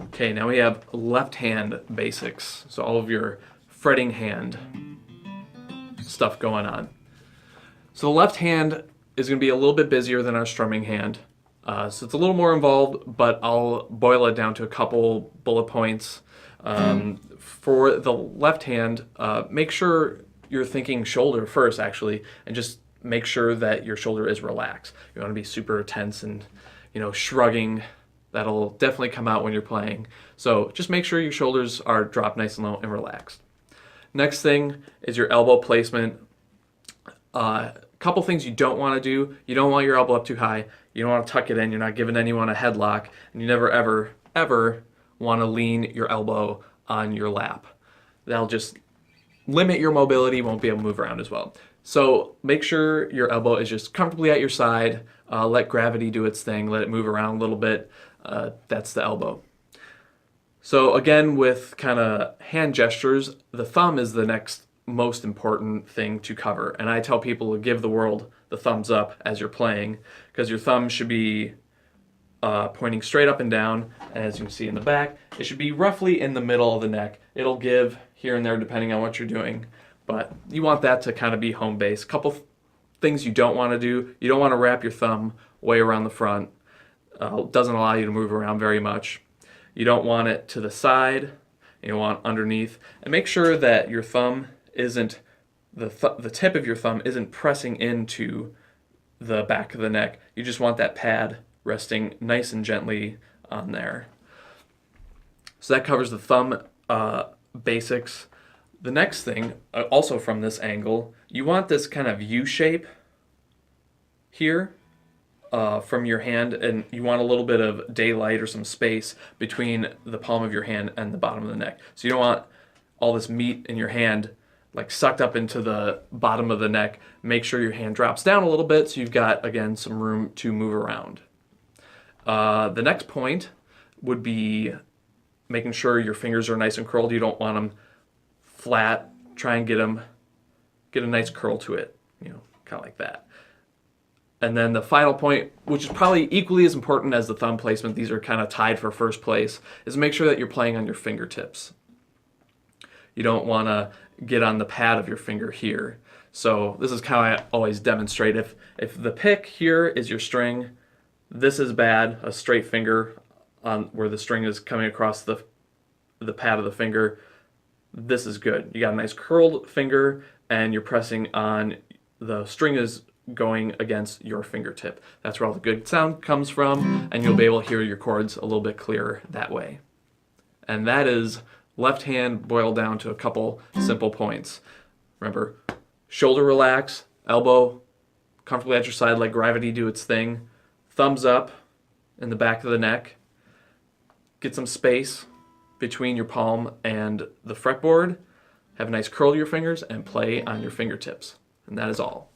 Okay, now we have left hand basics. So all of your fretting hand stuff going on. So the left hand is going to be a little bit busier than our strumming hand. So it's a little more involved, but I'll boil it down to a couple bullet points. For the left hand, make sure you're thinking shoulder first, actually, and just make sure that your shoulder is relaxed. You want to be super tense and, shrugging. That'll definitely come out when you're playing. So just make sure your shoulders are dropped nice and low and relaxed. Next thing is your elbow placement. Couple things you don't want to do. You don't want your elbow up too high. You don't want to tuck it in. You're not giving anyone a headlock. And you never, ever, ever want to lean your elbow on your lap. That'll just limit your mobility. You won't be able to move around as well. So make sure your elbow is just comfortably at your side. Let gravity do its thing. Let it move around a little bit. That's the elbow. So again, with kind of hand gestures, the thumb is the next most important thing to cover. And I tell people to give the world the thumbs up as you're playing, because your thumb should be pointing straight up and down. And as you can see in the back, it should be roughly in the middle of the neck. It'll give here and there depending on what you're doing, but you want that to kind of be home base. Couple things you don't want to do. You don't want to wrap your thumb way around the front. Doesn't allow you to move around very much. You don't want it to the side. You want underneath. And make sure that your thumb isn't, the tip of your thumb isn't pressing into the back of the neck. You just want that pad resting nice and gently on there. So that covers the thumb basics. The next thing, also from this angle, you want this kind of U shape here from your hand, and you want a little bit of daylight or some space between the palm of your hand and the bottom of the neck. So you don't want all this meat in your hand like sucked up into the bottom of the neck. Make sure your hand drops down a little bit so you've got, again, some room to move around. The next point would be making sure your fingers are nice and curled. You don't want them flat. Try and get a nice curl to it, kind of like that. And then the final point, which is probably equally as important as the thumb placement, these are kind of tied for first place, is make sure that you're playing on your fingertips. You don't want to get on the pad of your finger here. So this is how I always demonstrate. If the pick here is your string, this is bad, a straight finger on where the string is coming across the pad of the finger. This is good. You got a nice curled finger and you're pressing on, the string is going against your fingertip. That's where all the good sound comes from, and you'll be able to hear your chords a little bit clearer that way. And that is left hand boiled down to a couple simple points. Remember, shoulder relax, elbow comfortably at your side, let gravity do its thing, thumbs up in the back of the neck, get some space between your palm and the fretboard, have a nice curl to your fingers, and play on your fingertips. And that is all.